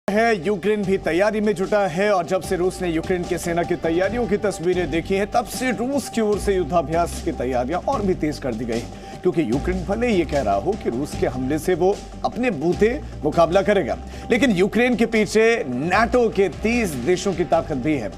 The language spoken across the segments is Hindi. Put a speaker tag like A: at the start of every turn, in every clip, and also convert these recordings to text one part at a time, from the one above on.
A: है यूक्रेन भी तैयारी में जुटा है और जब से रूस ने यूक्रेन की सेना की तैयारियों की तस्वीरें देखी हैं तब से रूस की ओर से युद्धाभ्यास की तैयारियां और भी तेज कर दी गई क्योंकि यूक्रेन भले ये कह रहा हो कि रूस के हमले से वो अपने बूते मुकाबला करेगा, लेकिन यूक्रेन के पीछे नाटो के 30 देशों की ताकत भी है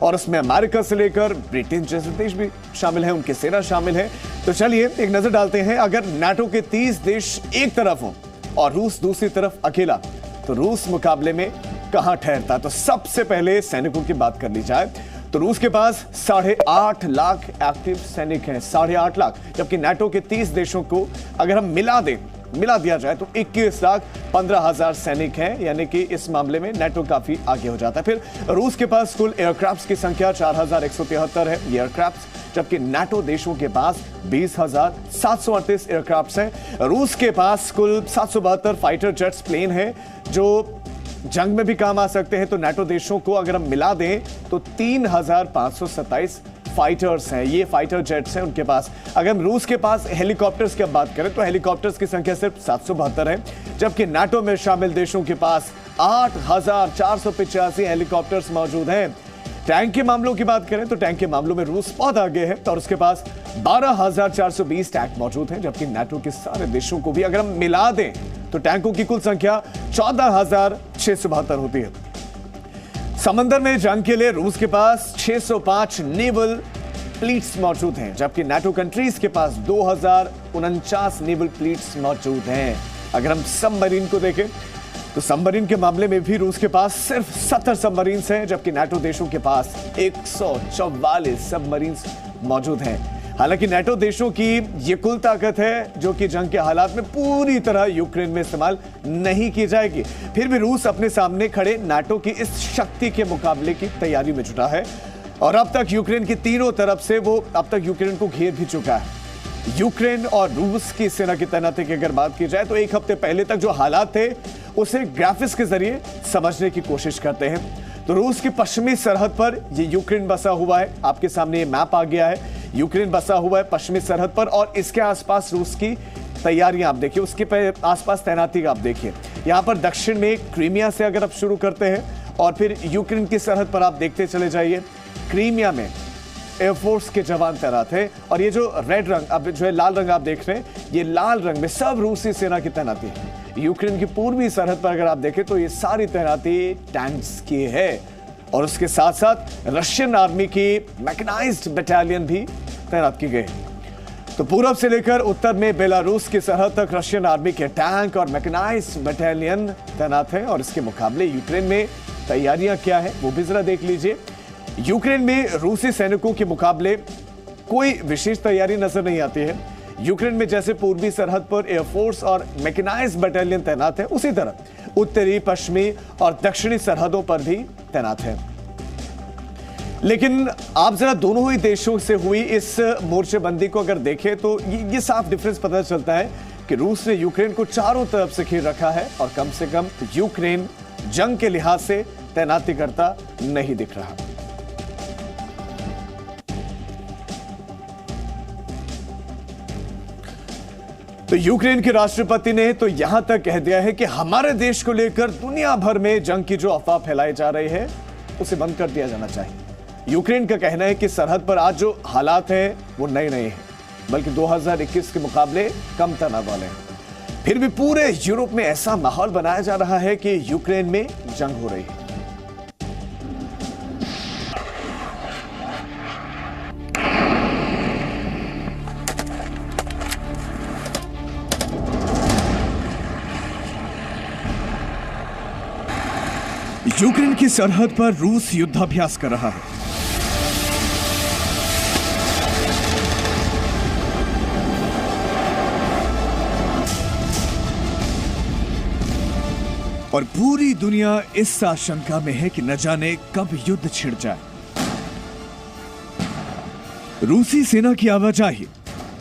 A: और उसमें अमेरिका से लेकर ब्रिटेन जैसे देश भी शामिल है, उनकी सेना शामिल है। तो चलिए एक नजर डालते हैं, अगर नाटो के 30 देश एक तरफ हों और रूस दूसरी तरफ अकेला तो रूस मुकाबले में कहां ठहरता। तो सबसे पहले सैनिकों की बात कर ली जाए तो रूस के पास 8.5 लाख एक्टिव सैनिक हैं, 8.5 लाख, जबकि नाटो के 30 देशों को अगर हम मिला दिया जाए तो 21,15,000 सैनिक हैं, यानी कि इस मामले में नाटो काफी आगे हो जाता है। फिर रूस के पास कुल एयरक्राफ्ट की संख्या 4,173 है एयरक्राफ्ट, जबकि नाटो देशों के पास 20,738 एयरक्राफ्ट हैं। रूस के पास कुल 772 फाइटर जेट्स प्लेन हैं जो जंग में भी काम आ सकते हैं। तो नाटो देशों को अगर हम मिला दें तो 3,527 फाइटर्स हैं, ये फाइटर जेट्स हैं उनके पास। अगर हम रूस के पास हेलीकॉप्टर्स की बात करें तो हेलीकॉप्टर्स की संख्या सिर्फ 772 है, जबकि नाटो में शामिल देशों के पास 8,485 हेलीकॉप्टर्स मौजूद हैं। टैंक के मामलों की बात करें तो टैंक के मामलों में रूस बहुत आगे है और उसके पास 12,420 टैंक मौजूद हैं, जबकि नाटो के सारे देशों को भी अगर हम मिला दें तो टैंकों की कुल संख्या 14,672 होती है। समंदर में जंग के लिए रूस के पास 605 नेवल फ्लीट्स मौजूद हैं, जबकि नाटो कंट्रीज के पास 2,049 नेवल फ्लीट्स मौजूद हैं। अगर हम सबमरीन को देखें तो सबमरीन के मामले में भी रूस के पास सिर्फ 70 सबमरीन हैं, जबकि नाटो देशों के पास 144 सबमरीन मौजूद हैं। हालांकि नाटो देशों की ये कुल ताकत है जो कि जंग के हालात में पूरी तरह यूक्रेन में इस्तेमाल नहीं की जाएगी। फिर भी रूस अपने सामने खड़े नाटो की इस शक्ति के मुकाबले की तैयारी में जुटा है और अब तक यूक्रेन की तीनों तरफ से वो अब तक यूक्रेन को घेर भी चुका है। यूक्रेन और रूस की सेना की तैनाती की अगर बात की जाए तो एक हफ्ते पहले तक जो हालात थे उसे ग्राफिक्स के जरिए समझने की कोशिश करते हैं। तो रूस की पश्चिमी सरहद पर ये यूक्रेन बसा हुआ है, आपके सामने ये मैप आ गया है। यूक्रेन बसा हुआ है पश्चिमी सरहद पर और इसके आसपास रूस की तैयारियां आप देखिए, उसके आसपास तैनाती आप देखिए। यहां पर दक्षिण में क्रीमिया से अगर आप शुरू करते हैं और फिर यूक्रेन की सरहद पर आप देखते चले जाइए, क्रीमिया में एयरफोर्स के जवान तैनात है और ये जो रेड रंग अब जो है लाल रंग आप देख रहे हैं, ये लाल रंग में सब रूसी सेना की तैनाती है। यूक्रेन की पूर्वी सरहद पर अगर आप देखें तो ये सारी तैनाती टैंक्स की है और उसके साथ साथ रशियन आर्मी की मैकेनाइज्ड बटालियन भी तैनात की गई। तो पूरब से लेकर उत्तर में बेलारूस की सरहद तक रशियन आर्मी के टैंक और मैकेनाइज्ड बटालियन तैनात है और इसके मुकाबले यूक्रेन में तैयारियां क्या है वो भी जरा देख लीजिए। यूक्रेन में रूसी सैनिकों के मुकाबले कोई विशेष तैयारी नजर नहीं आती है। यूक्रेन में जैसे पूर्वी सरहद पर एयरफोर्स और मैकेनाइज्ड बटालियन तैनात है, उसी तरह उत्तरी, पश्चिमी और दक्षिणी सरहदों पर भी तैनात है। लेकिन आप जरा दोनों ही देशों से हुई इस मोर्चेबंदी को अगर देखें तो ये साफ डिफरेंस पता चलता है कि रूस ने यूक्रेन को चारों तरफ से घेर रखा है और कम से कम यूक्रेन जंग के लिहाज से तैनाती करता नहीं दिख रहा। तो यूक्रेन के राष्ट्रपति ने तो यहां तक कह दिया है कि हमारे देश को लेकर दुनिया भर में जंग की जो अफवाह फैलाई जा रही है उसे बंद कर दिया जाना चाहिए। यूक्रेन का कहना है कि सरहद पर आज जो हालात हैं वो नए नहीं हैं, बल्कि 2021 के मुकाबले कम तनाव वाले हैं। फिर भी पूरे यूरोप में ऐसा माहौल बनाया जा रहा है कि यूक्रेन में जंग हो रही है। यूक्रेन की सरहद पर रूस युद्धाभ्यास कर रहा है। और पूरी दुनिया इस आशंका में है कि न जाने कब युद्ध छिड़ जाए। रूसी सेना की आवाजाही,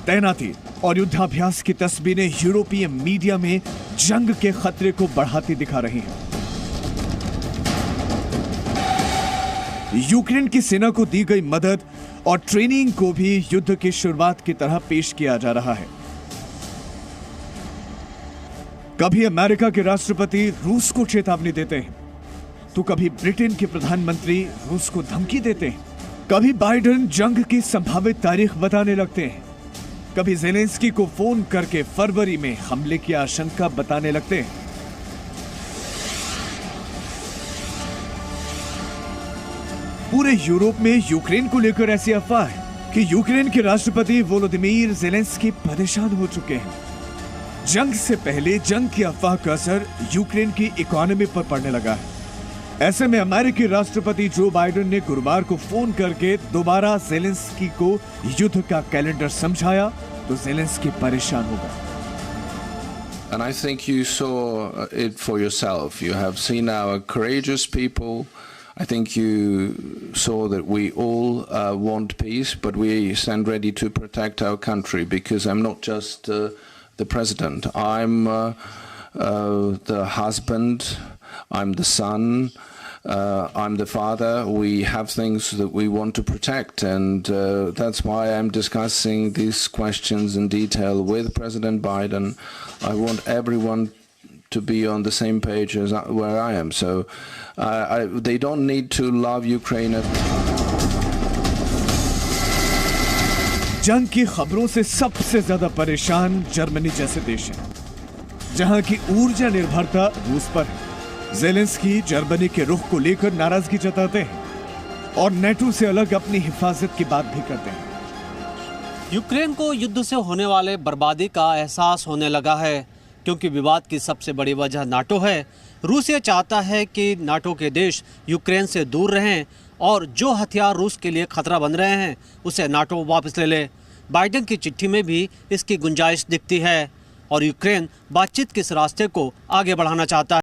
A: तैनाती और युद्धाभ्यास की तस्वीरें यूरोपीय मीडिया में जंग के खतरे को बढ़ाती दिखा रही हैं। यूक्रेन की सेना को दी गई मदद और ट्रेनिंग को भी युद्ध की शुरुआत की तरह पेश किया जा रहा है। कभी अमेरिका के राष्ट्रपति रूस को चेतावनी देते हैं तो कभी ब्रिटेन के प्रधानमंत्री रूस को धमकी देते हैं, कभी बाइडेन जंग की संभावित तारीख बताने लगते हैं, कभी ज़ेलेंस्की को फोन करके फरवरी में हमले की आशंका बताने लगते हैं। पूरे यूरोप में यूक्रेन को लेकर ऐसी अफवाह है कि यूक्रेन के राष्ट्रपति वोलोदिमीर ज़ेलेंस्की परेशान हो चुके हैं। जंग से पहले जंग की अफवाह का असर यूक्रेन की इकोनॉमी पर पड़ने लगा है। ऐसे में अमेरिकी राष्ट्रपति जो बाइडेन ने गुरुवार को फोन करके दोबारा ज़ेलेंस्की को युद्ध का कैलेंडर समझाया तो ज़ेलेंस्की परेशान हो गए।
B: And I think you saw it for yourself. You have seen our courageous people. I think you saw that we all want peace, but we stand ready to protect our country, because I'm not just the president. I'm the husband, I'm the son, I'm the father. We have things that we want to protect, and that's why I'm discussing these questions in detail with President Biden. I want everyone to be on the same page as where I am. So they don't need to love Ukraine.
A: जंग की खबरों से सबसे ज्यादा परेशान जर्मनी जैसे देश हैं, जहां की ऊर्जा निर्भरता रूस पर है। ज़ेलेंस्की जर्मनी के रुख को लेकर नाराजगी जताते हैं और नेटो से अलग अपनी हिफाजत की बात भी करते हैं।
C: यूक्रेन को युद्ध से होने वाले बर्बादी का एहसास होने लगा है, क्योंकि विवाद की सबसे बड़ी वजह नाटो है। रूस ये चाहता है कि नाटो के देश यूक्रेन से दूर रहें और जो हथियार रूस के लिए खतरा बन रहे हैं उसे नाटो वापस ले ले। बाइडेन की चिट्ठी में भी इसकी गुंजाइश दिखती है और यूक्रेन बातचीत के इस रास्ते को आगे बढ़ाना चाहता है।